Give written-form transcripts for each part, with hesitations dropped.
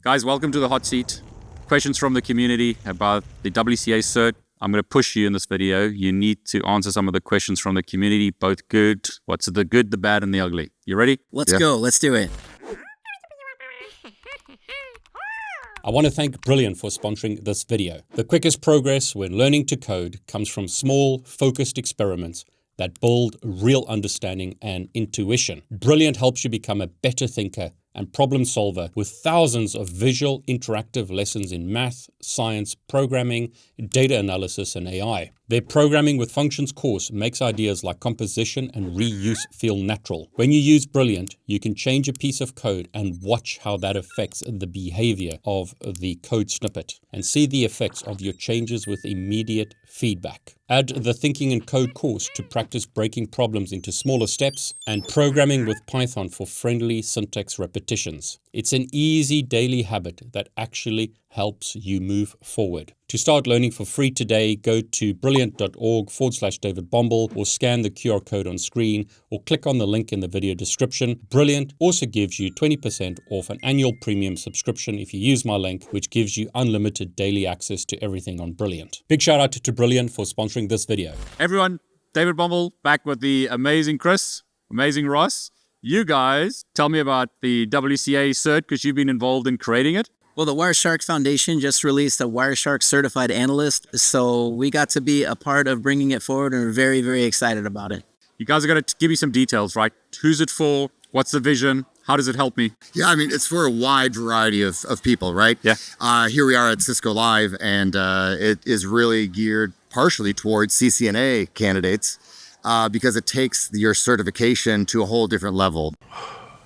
Guys, welcome to the hot seat. Questions from the community about the WCA Cert. I'm going to push you in this video. You need to answer some of the questions from the community, both good. What's the good, the bad, and the ugly? You ready? Let's go. Let's do it. I want to thank Brilliant for sponsoring this video. The quickest progress when learning to code comes from small, focused experiments that build real understanding and intuition. Brilliant helps you become a better thinker and problem solver with thousands of visual, interactive lessons in math, science, programming, data analysis, and AI. Their Programming with Functions course makes ideas like composition and reuse feel natural. When you use Brilliant, you can change a piece of code and watch how that affects the behavior of the code snippet and see the effects of your changes with immediate feedback. Add the Thinking in Code course to practice breaking problems into smaller steps and Programming with Python for friendly syntax repetitions. It's an easy daily habit that actually helps you move forward. To start learning for free today, go to brilliant.org/David Bombal or scan the QR code on screen or click on the link in the video description. Brilliant also gives you 20% off an annual premium subscription if you use my link, which gives you unlimited daily access to everything on Brilliant. Big shout out to Brilliant for sponsoring this video. Everyone, David Bombal back with the amazing Chris, amazing Ross. You guys, tell me about the WCA Cert because you've been involved in creating it. Well, the Wireshark Foundation just released a Wireshark Certified Analyst, so we got to be a part of bringing it forward, and we're very, very excited about it. You guys are going to give me some details, right? Who's it for? What's the vision? How does it help me? Yeah, I mean, it's for a wide variety of people, right? Yeah. Here we are at Cisco Live, and it is really geared partially towards CCNA candidates because it takes your certification to a whole different level.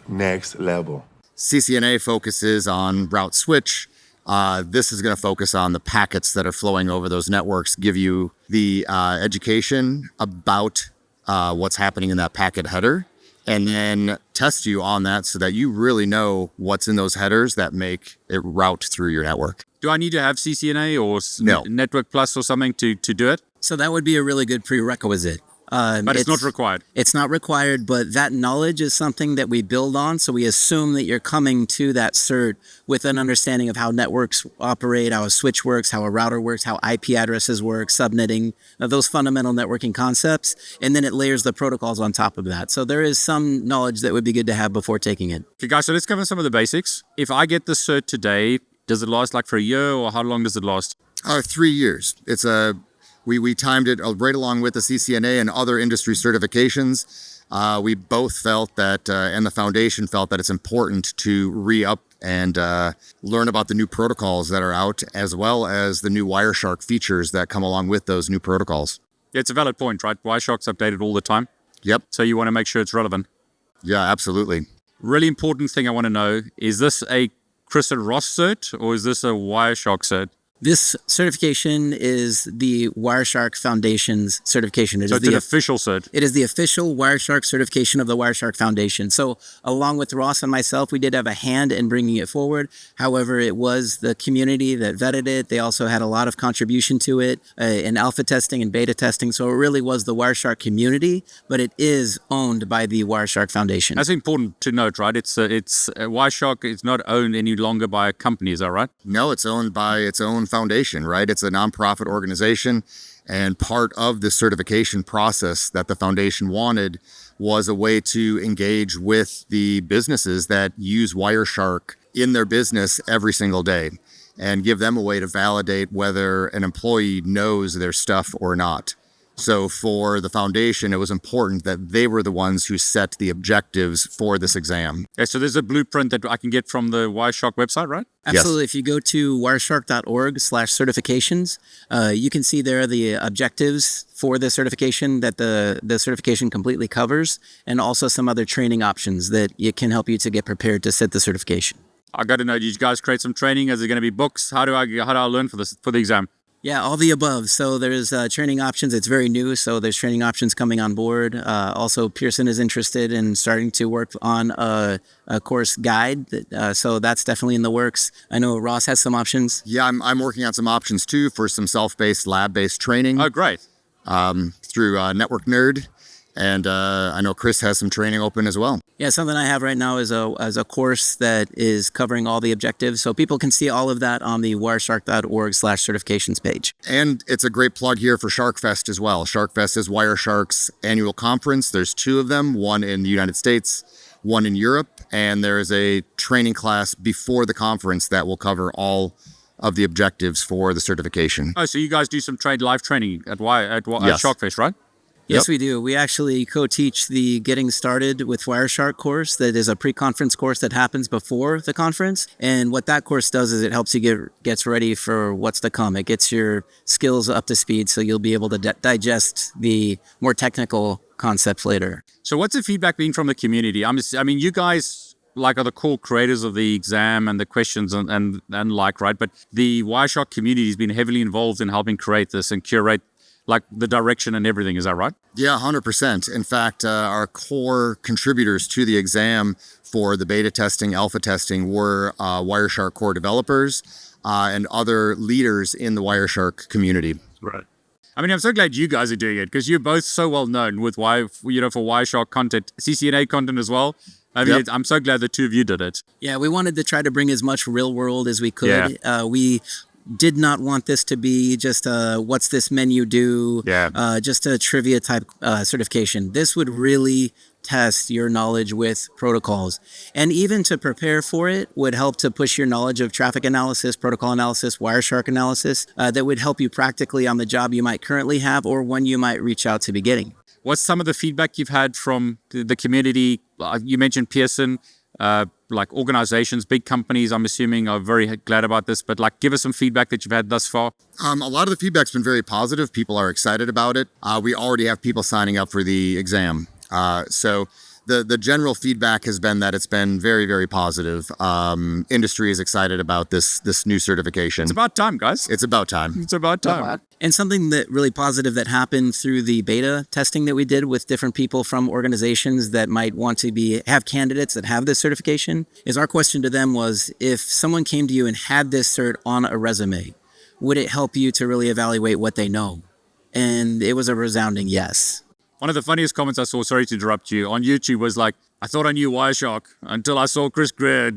Next level. CCNA focuses on route switch. This is going to focus on the packets that are flowing over those networks, give you the education about what's happening in that packet header, and then test you on that so that you really know what's in those headers that make it route through your network. Do I need to have CCNA or No. Network Plus or something to do it? So that would be a really good prerequisite. But it's not required. It's not required, but that knowledge is something that we build on. So we assume that you're coming to that cert with an understanding of how networks operate, how a switch works, how a router works, how IP addresses work, subnetting, those fundamental networking concepts. And then it layers the protocols on top of that. So there is some knowledge that would be good to have before taking it. Okay, guys, so let's cover some of the basics. If I get the cert today, does it last like for a year or how long does it last? 3 years. It's We timed it right along with the CCNA and other industry certifications. We both felt that, and the foundation felt that it's important to re-up and learn about the new protocols that are out, as well as the new Wireshark features that come along with those new protocols. Yeah, it's a valid point, right? Wireshark's updated all the time. Yep. So you want to make sure it's relevant. Yeah, absolutely. Really important thing I want to know, is this a Chris and Ross cert or is this a Wireshark cert? This certification is the Wireshark Foundation's certification. So it's an official cert. It is the official Wireshark certification of the Wireshark Foundation. So along with Ross and myself, we did have a hand in bringing it forward. However, it was the community that vetted it. They also had a lot of contribution to it in alpha testing and beta testing. So it really was the Wireshark community, but it is owned by the Wireshark Foundation. That's important to note, right? It's Wireshark is not owned any longer by a company, is that right? No, it's owned by its own foundation, right? It's a nonprofit organization, and part of the certification process that the foundation wanted was a way to engage with the businesses that use Wireshark in their business every single day and give them a way to validate whether an employee knows their stuff or not. So for the foundation, it was important that they were the ones who set the objectives for this exam. Okay, so there's a blueprint that I can get from the Wireshark website, right? Absolutely. Yes. If you go to wireshark.org/certifications, you can see there the objectives for the certification that the certification completely covers, and also some other training options that it can help you to get prepared to set the certification. I got to know, did you guys create some training? Is there going to be books? How do I learn for the exam? Yeah, all the above. So there's training options. It's very new, so there's training options coming on board. Also, Pearson is interested in starting to work on a course guide. So that's definitely in the works. I know Ross has some options. Yeah, I'm working on some options too for some self-based, lab-based training. Oh, great. Through Network Nerd. And I know Chris has some training open as well. Yeah, something I have right now is a course that is covering all the objectives. So people can see all of that on the wireshark.org/certifications page. And it's a great plug here for SharkFest as well. SharkFest is Wireshark's annual conference. There's 2 of them, one in the United States, one in Europe. And there is a training class before the conference that will cover all of the objectives for the certification. Oh, so you guys do some live training at Yes. SharkFest, right? Yes, we do. We actually co-teach the Getting Started with Wireshark course that is a pre-conference course that happens before the conference. And what that course does is it helps you gets ready for what's to come. It gets your skills up to speed so you'll be able to digest the more technical concepts later. So what's the feedback been from the community? I mean, you guys are the core creators of the exam and the questions and right? But the Wireshark community has been heavily involved in helping create this and curate the direction and everything. Is that right? Yeah, 100%. In fact, our core contributors to the exam for the beta testing, alpha testing were Wireshark core developers and other leaders in the Wireshark community. Right. I mean, I'm so glad you guys are doing it because you're both so well known with for Wireshark content, CCNA content as well. I mean, I'm so glad the 2 of you did it. Yeah, we wanted to try to bring as much real world as we could. Yeah. We did not want this to be just a what's this menu do, just a trivia type certification. This would really test your knowledge with protocols. And even to prepare for it would help to push your knowledge of traffic analysis, protocol analysis, Wireshark analysis, that would help you practically on the job you might currently have or one you might reach out to be getting. What's some of the feedback you've had from the community? You mentioned Pearson. Organizations, big companies, I'm assuming, are very glad about this, but give us some feedback that you've had thus far. A lot of the feedback's been very positive. People are excited about it. We already have people signing up for the exam. So the general feedback has been that it's been very, very positive. Industry is excited about this new certification. It's about time, guys. It's about time. It's about time. And something that really positive that happened through the beta testing that we did with different people from organizations that might want to have candidates that have this certification is our question to them was, if someone came to you and had this cert on a resume, would it help you to really evaluate what they know? And it was a resounding yes. One of the funniest comments I saw, sorry to interrupt you, on YouTube was I thought I knew Wireshark until I saw Chris Greer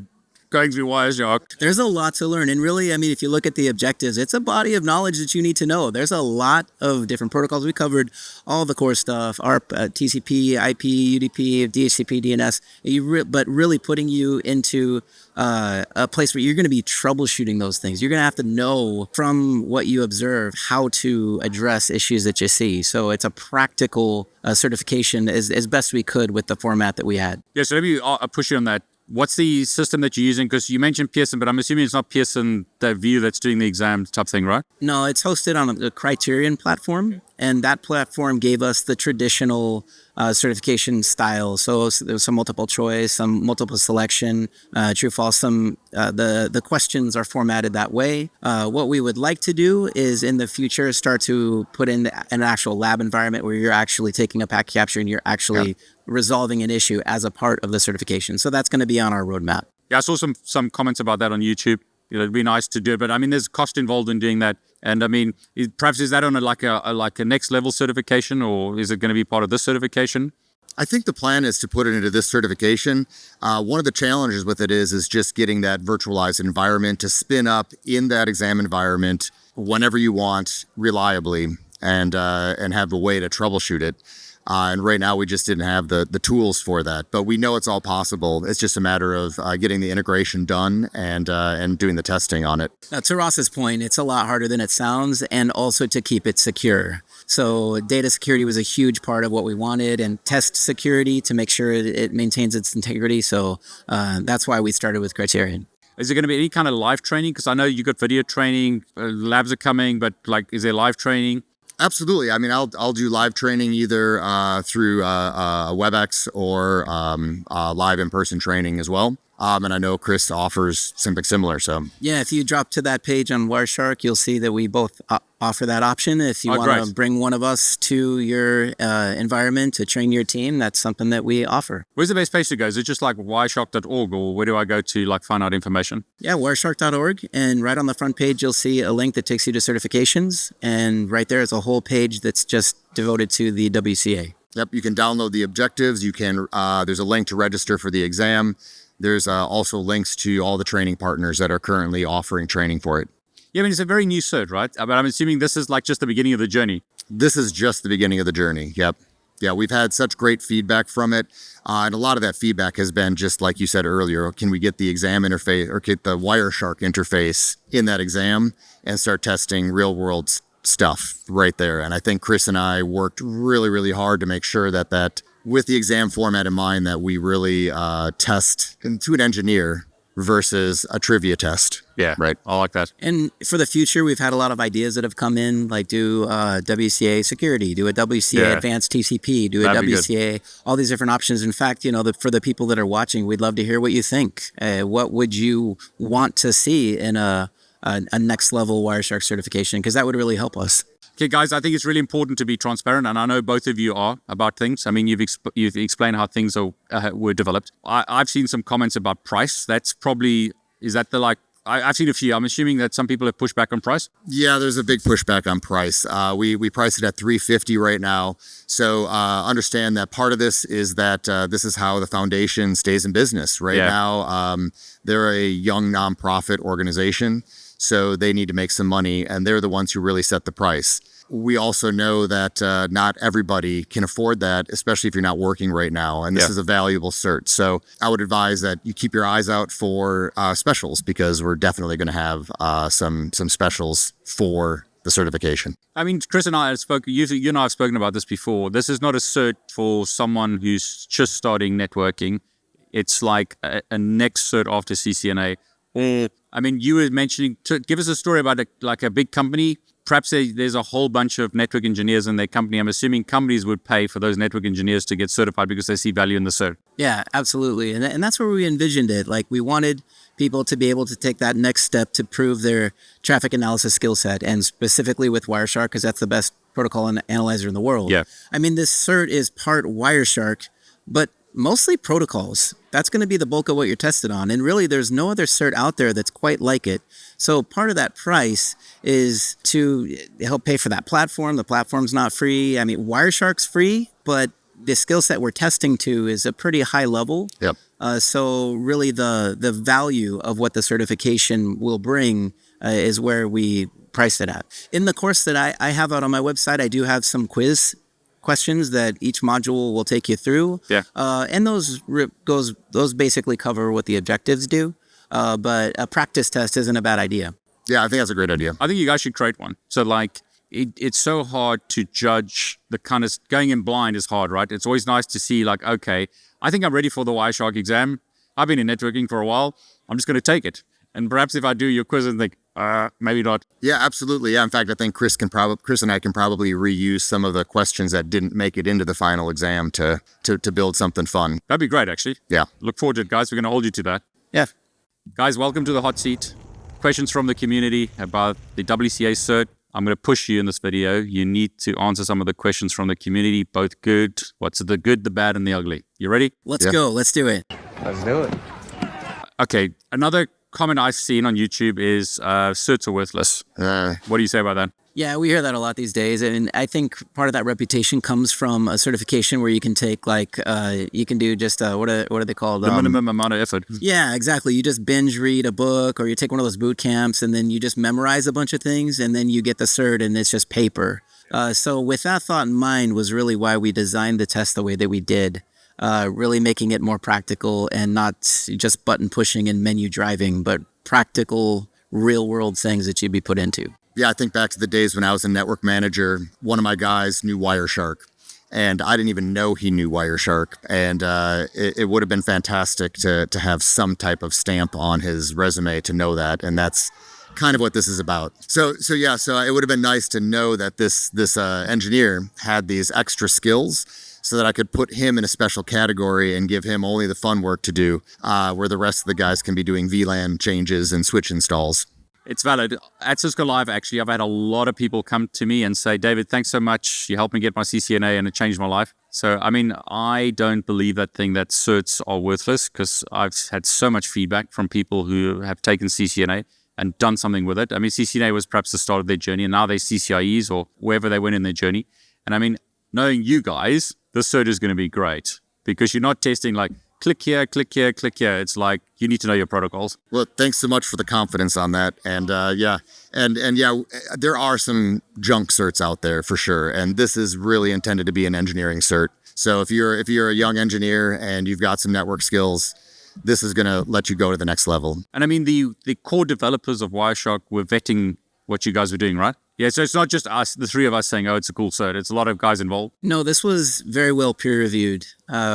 going through Wireshark. There's a lot to learn. And really, I mean, if you look at the objectives, it's a body of knowledge that you need to know. There's a lot of different protocols. We covered all the core stuff, ARP, TCP, IP, UDP, DHCP, DNS, but really putting you into a place where you're going to be troubleshooting those things. You're going to have to know from what you observe how to address issues that you see. So it's a practical certification as best we could with the format that we had. Yeah, so let me push you on that. What's the system that you're using? Because you mentioned Pearson, but I'm assuming it's not Pearson, that view that's doing the exam type thing, right? No, it's hosted on a Criterion platform, and that platform gave us the traditional certification style. So there was some multiple choice, some multiple selection, true, false. The questions are formatted that way. What we would like to do is in the future start to put in an actual lab environment where you're actually taking a packet capture and you're actually resolving an issue as a part of the certification. So that's going to be on our roadmap. Yeah, I saw some comments about that on YouTube. It'd be nice to do it, but I mean, there's cost involved in doing that. And I mean, perhaps is that on a next level certification, or is it going to be part of this certification? I think the plan is to put it into this certification. One of the challenges with it is just getting that virtualized environment to spin up in that exam environment whenever you want, reliably, and have a way to troubleshoot it. And right now we just didn't have the tools for that, but we know it's all possible. It's just a matter of getting the integration done and doing the testing on it. Now, to Ross's point, it's a lot harder than it sounds, and also to keep it secure. So data security was a huge part of what we wanted, and test security to make sure it maintains its integrity. So that's why we started with Criterion. Is there going to be any kind of live training? Because I know you got video training, labs are coming, but is there live training? Absolutely. I mean, I'll do live training either through WebEx or live in-person training as well. And I know Chris offers something similar. So yeah, if you drop to that page on Wireshark, you'll see that we both offer that option. If you want to bring one of us to your environment to train your team, that's something that we offer. Where's the best place to go? Is it just wireshark.org, or where do I go to find out information? Yeah, wireshark.org, and right on the front page you'll see a link that takes you to certifications, and right there is a whole page that's just devoted to the WCA. Yep, you can download the objectives. You can. There's a link to register for the exam. There's also links to all the training partners that are currently offering training for it. Yeah, I mean, it's a very new cert, right? But I'm assuming this is like just the beginning of the journey. This is just the beginning of the journey. Yep. Yeah, we've had such great feedback from it. And a lot of that feedback has been just like you said earlier, can we get the exam interface or get the Wireshark interface in that exam and start testing real world stuff right there. And I think Chris and I worked really, really hard to make sure that with the exam format in mind, that we really test to an engineer versus a trivia test. Yeah, right. I like that. And for the future, we've had a lot of ideas that have come in, like do WCA security, do a WCA advanced TCP, do a WCA, all these different options. In fact, for the people that are watching, we'd love to hear what you think. What would you want to see in a next level Wireshark certification? Because that would really help us. Okay, guys, I think it's really important to be transparent, and I know both of you are about things. I mean, you've explained how things were developed. I've seen some comments about price. That's probably, is that the like, I've seen a few. I'm assuming that some people have pushed back on price. Yeah, there's a big pushback on price. We price it at $350 right now. So understand that part of this is that this is how the foundation stays in business. Right now, they're a young nonprofit organization. So they need to make some money, and they're the ones who really set the price. We also know that not everybody can afford that, especially if you're not working right now. And this is a valuable cert. So I would advise that you keep your eyes out for specials, because we're definitely going to have some specials for the certification. I mean, Chris and I have spoken, you and I have spoken about this before. This is not a cert for someone who's just starting networking. It's like a next cert after CCNA. I mean, you were mentioning, give us a story about a big company. Perhaps there's a whole bunch of network engineers in their company. I'm assuming companies would pay for those network engineers to get certified because they see value in the cert. Yeah, absolutely. And that's where we envisioned it. Like, we wanted people to be able to take that next step to prove their traffic analysis skill set, and specifically with Wireshark, because that's the best protocol analyzer in the world. Yeah. I mean, this cert is part Wireshark, but mostly protocols. That's going to be the bulk of what you're tested on. And really, there's no other cert out there that's quite like it. So part of that price is to help pay for that platform. The platform's not free. I mean, Wireshark's free, but the skill set we're testing to is a pretty high level. Yep. So really the value of what the certification will bring is where we price it at. In the course that I have out on my website, I do have some quiz questions that each module will take you through. Yeah. And those basically cover what the objectives do. But a practice test isn't a bad idea. Yeah, I think that's a great idea. I think you guys should create one. So like, it's so hard to judge the kind of, going in blind is hard, right? It's always nice to see like, okay, I think I'm ready for the Wireshark exam. I've been in networking for a while. I'm just going to take it. And perhaps if I do your quiz and think, maybe not. Yeah, absolutely. Yeah, in fact, I think Chris and I can probably reuse some of the questions that didn't make it into the final exam to build something fun. That'd be great, actually. Yeah. Look forward to it, guys. We're going to hold you to that. Yeah. Guys, welcome to the hot seat. Questions from the community about the WCA cert. I'm going to push you in this video. You need to answer some of the questions from the community, both good. What's the good, the bad, and the ugly? You ready? Let's go. Let's do it. Let's do it. Okay. Another comment I've seen on YouTube is certs are worthless. What do you say about that? Yeah, we hear that a lot these days. And I think part of that reputation comes from a certification where you can take you can do just, what are they called? The minimum amount of effort. Yeah, exactly. You just binge read a book, or you take one of those boot camps, and then you just memorize a bunch of things, and then you get the cert, and it's just paper. So with that thought in mind was really why we designed the test the way that we did, really making it more practical and not just button pushing and menu driving, but practical, real world things that you'd be put into. Yeah, I think back to the days when I was a network manager. One of my guys knew Wireshark, and I didn't even know he knew Wireshark. And it would have been fantastic to have some type of stamp on his resume to know that. And that's kind of what this is about. So it would have been nice to know that this engineer had these extra skills, so that I could put him in a special category and give him only the fun work to do, where the rest of the guys can be doing VLAN changes and switch installs. It's valid. At Cisco Live, actually, I've had a lot of people come to me and say, David, thanks so much. You helped me get my CCNA and it changed my life. So, I mean, I don't believe that thing that certs are worthless, because I've had so much feedback from people who have taken CCNA and done something with it. I mean, CCNA was perhaps the start of their journey, and now they're CCIEs or wherever they went in their journey. And I mean, knowing you guys, this cert is going to be great because you're not testing like click here, click here, click here. It's like you need to know your protocols. Well, thanks so much for the confidence on that. And there are some junk certs out there for sure. And this is really intended to be an engineering cert. So if you're a young engineer and you've got some network skills, this is going to let you go to the next level. And I mean, the core developers of Wireshark were vetting what you guys were doing, right? Yeah, so it's not just us, the three of us saying, oh, it's a cool cert. It's a lot of guys involved. No, this was very well peer-reviewed.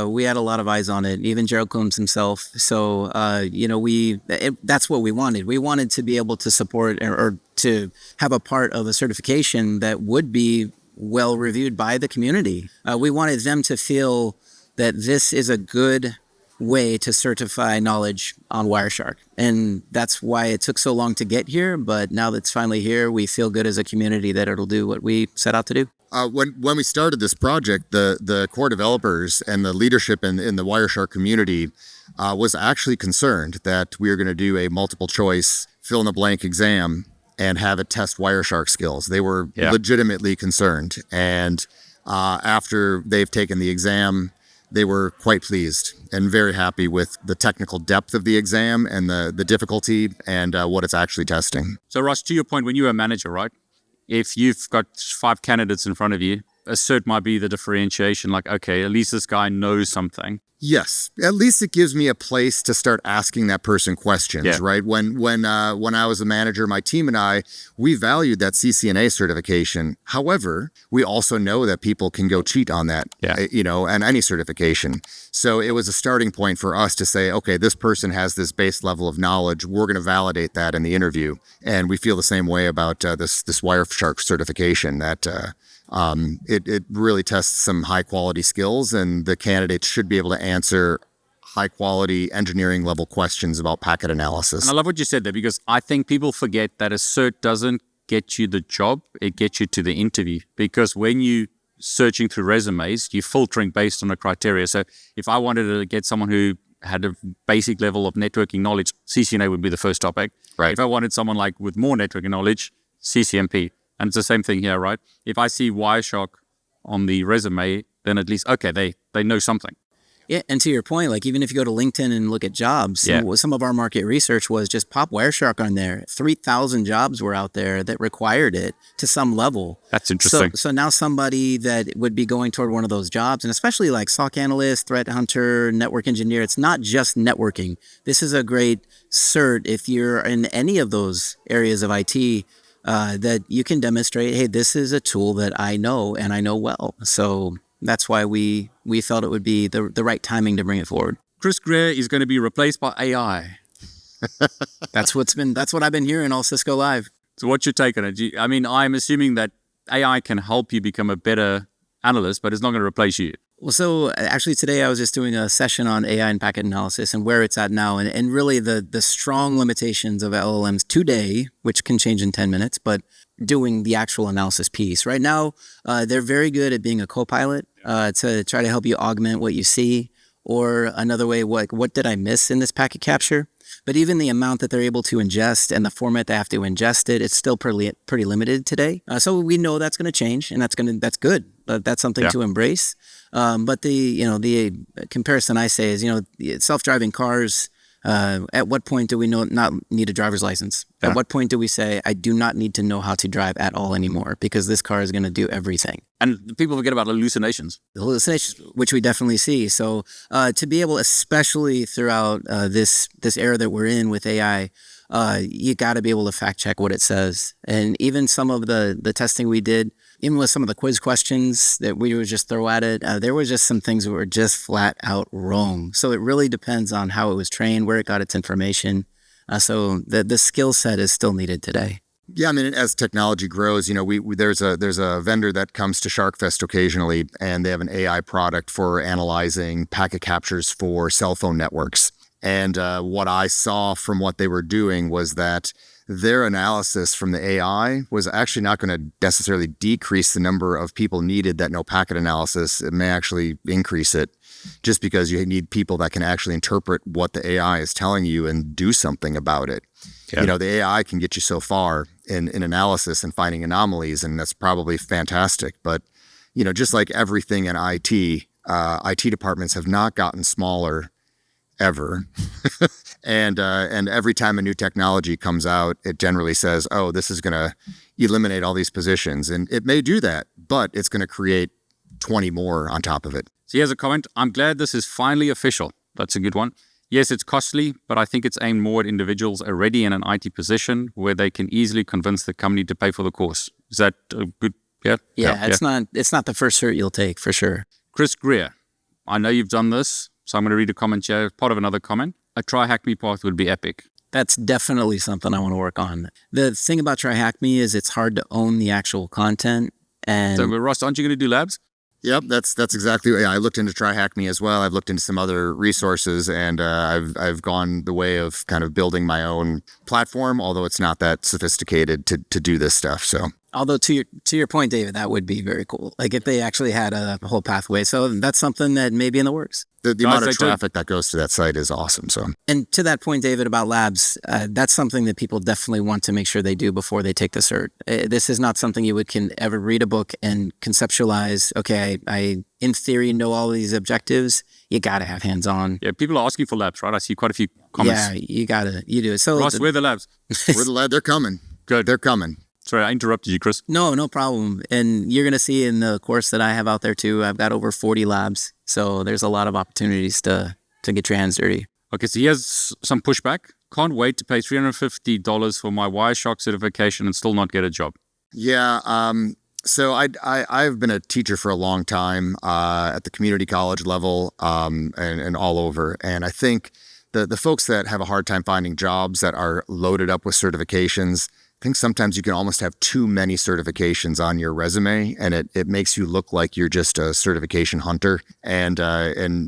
We had a lot of eyes on it, even Gerald Combs himself. So, that's what we wanted. We wanted to be able to support or to have a part of a certification that would be well reviewed by the community. We wanted them to feel that this is a good way to certify knowledge on Wireshark. And that's why it took so long to get here. But now that it's finally here, we feel good as a community that it'll do what we set out to do. When we started this project, the core developers and the leadership in the Wireshark community was actually concerned that we were going to do a multiple choice fill in the blank exam and have it test Wireshark skills. They were legitimately concerned. And after they've taken the exam, they were quite pleased and very happy with the technical depth of the exam and the difficulty and what it's actually testing. So Ross, to your point, when you're a manager, right? If you've got 5 candidates in front of you, a cert might be the differentiation. Like, okay, at least this guy knows something. Yes, at least it gives me a place to start asking that person questions, right? When I was a manager, my team and I, we valued that CCNA certification. However, we also know that people can go cheat on that, and any certification. So it was a starting point for us to say, okay, this person has this base level of knowledge. We're going to validate that in the interview. And we feel the same way about this Wireshark certification that it really tests some high quality skills, and the candidates should be able to answer high quality engineering level questions about packet analysis. And I love what you said there, because I think people forget that a cert doesn't get you the job, it gets you to the interview. Because when you searching through resumes, you're filtering based on a criteria. So if I wanted to get someone who had a basic level of networking knowledge, CCNA would be the first topic. Right. If I wanted someone like with more networking knowledge, CCNP. And it's the same thing here, right? If I see Wireshark on the resume, then at least, okay, they know something. Yeah, and to your point, like even if you go to LinkedIn and look at jobs, some of our market research was just pop Wireshark on there. 3,000 jobs were out there that required it to some level. That's interesting. So now somebody that would be going toward one of those jobs, and especially like SOC analyst, threat hunter, network engineer, it's not just networking. This is a great cert if you're in any of those areas of IT. That you can demonstrate, hey, this is a tool that I know and I know well. So that's why we felt it would be the right timing to bring it forward. Chris Greer is going to be replaced by AI. That's what I've been hearing all Cisco Live. So what's your take on it? I mean, I'm assuming that AI can help you become a better analyst, but it's not going to replace you. Well, so actually today I was just doing a session on AI and packet analysis and where it's at now, and really the strong limitations of LLMs today, which can change in 10 minutes, but doing the actual analysis piece. Right now, they're very good at being a co-pilot to try to help you augment what you see, or another way, what did I miss in this packet capture? But even the amount that they're able to ingest and the format they have to ingest it, it's still pretty limited today. So we know that's going to change, and that's good. That's something to embrace. But the comparison I say is, self-driving cars. At what point do we not need a driver's license? At what point do we say, I do not need to know how to drive at all anymore because this car is going to do everything? And people forget about hallucinations. The hallucinations, which we definitely see. So to be able, especially throughout this era that we're in with AI, you got to be able to fact check what it says. And even some of the testing we did, even with some of the quiz questions that we would just throw at it, there was just some things that were just flat out wrong. So it really depends on how it was trained, where it got its information. So the skill set is still needed today. Yeah, I mean, as technology grows, there's a vendor that comes to SharkFest occasionally, and they have an AI product for analyzing packet captures for cell phone networks. And what I saw from what they were doing was that their analysis from the AI was actually not going to necessarily decrease the number of people needed that know packet analysis. It may actually increase it, just because you need people that can actually interpret what the AI is telling you and do something about it. Yeah. The AI can get you so far in analysis and finding anomalies, and that's probably fantastic. But just like everything in IT, IT departments have not gotten smaller ever. And every time a new technology comes out, it generally says, oh, this is going to eliminate all these positions. And it may do that, but it's going to create 20 more on top of it. So here's a comment. I'm glad this is finally official. That's a good one. Yes, it's costly, but I think it's aimed more at individuals already in an IT position where they can easily convince the company to pay for the course. Is that a good? Yeah. Yeah, it's not the first cert you'll take for sure. Chris Greer, I know you've done this, so I'm going to read a comment here, part of another comment. A Try Hack Me path would be epic. That's definitely something I want to work on. The thing about Try Hack Me is it's hard to own the actual content. And So, Ross, aren't you going to do labs? Yep, that's exactly. Yeah, I looked into Try Hack Me as well. I've looked into some other resources, and I've gone the way of kind of building my own platform, although it's not that sophisticated to do this stuff. So, although to your point, David, that would be very cool. Like if they actually had a whole pathway. So that's something that may be in the works. the amount of traffic that goes to that site is awesome. So, And to that point, David, about labs, that's something that people definitely want to make sure they do before they take the cert. This is not something you can ever read a book and conceptualize. Okay, I in theory know all these objectives. You got to have hands-on. Yeah, people are asking for labs, right? I see quite a few comments. Yeah, you do it. So Ross, where are the labs? they're coming. Good. They're coming. Sorry, I interrupted you, Chris. No problem. And you're going to see in the course that I have out there too, I've got over 40 labs. So there's a lot of opportunities to get your hands dirty. Okay, so here's some pushback. Can't wait to pay $350 for my Wireshark certification and still not get a job. Yeah. So I've been a teacher for a long time at the community college level and all over. And I think the folks that have a hard time finding jobs that are loaded up with certifications, I think sometimes you can almost have too many certifications on your resume, and it makes you look like you're just a certification hunter, and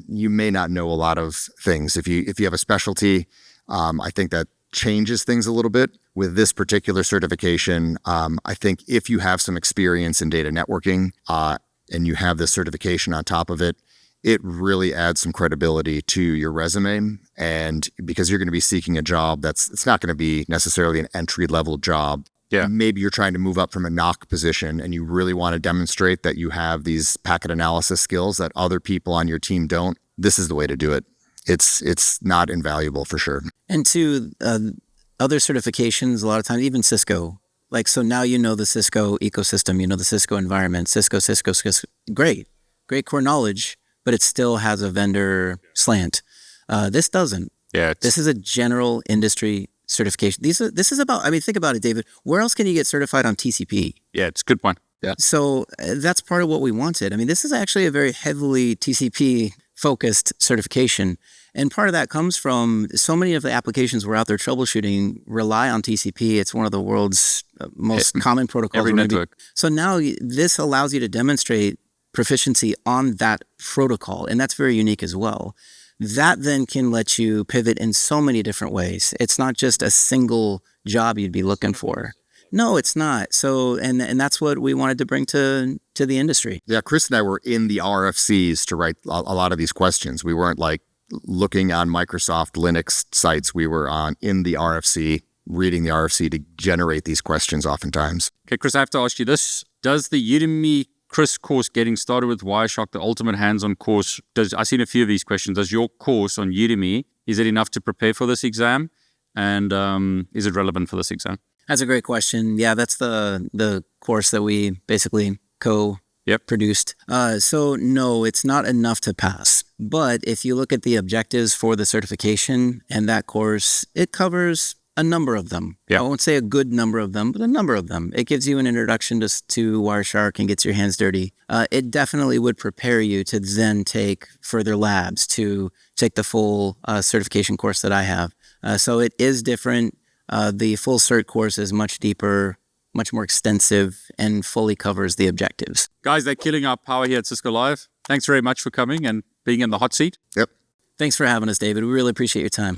you may not know a lot of things. If you have a specialty, I think that changes things a little bit. With this particular certification, I think if you have some experience in data networking and you have this certification on top of it, it really adds some credibility to your resume. And because you're going to be seeking a job it's not going to be necessarily an entry-level job. Yeah. Maybe you're trying to move up from a NOC position and you really want to demonstrate that you have these packet analysis skills that other people on your team don't. This is the way to do it. It's not invaluable for sure. And to other certifications, a lot of times, even Cisco, like, so now you know the Cisco ecosystem, you know the Cisco environment, Cisco, great core knowledge, but it still has a vendor slant. This doesn't. Yeah. This is a general industry certification. This is about, think about it, David. Where else can you get certified on TCP? Yeah, it's a good point. Yeah. So that's part of what we wanted. This is actually a very heavily TCP focused certification. And part of that comes from so many of the applications we're out there troubleshooting rely on TCP. It's one of the world's most common protocols. Every network. So now this allows you to demonstrate proficiency on that protocol, and that's very unique as well. That then can let you pivot in so many different ways. It's not just a single job you'd be looking for. No, it's not. So, and that's what we wanted to bring to the industry. Yeah, Chris and I were in the RFCs to write a lot of these questions. We weren't like looking on Microsoft Linux sites. We were in the RFC, reading the RFC to generate these questions oftentimes. Okay, Chris, I have to ask you this. Does the Udemy Chris course, Getting Started with Wireshark, the ultimate hands-on course, I've seen a few of these questions. Does your course on Udemy, is it enough to prepare for this exam? And is it relevant for this exam? That's a great question. Yeah, that's the course that we basically co-produced. So no, it's not enough to pass. But if you look at the objectives for the certification and that course, it covers a number of them. Yeah. I won't say a good number of them, but a number of them. It gives you an introduction to Wireshark and gets your hands dirty. It definitely would prepare you to then take further labs, to take the full certification course that I have. So it is different. The full cert course is much deeper, much more extensive, and fully covers the objectives. Guys, they're killing our power here at Cisco Live. Thanks very much for coming and being in the hot seat. Yep. Thanks for having us, David. We really appreciate your time.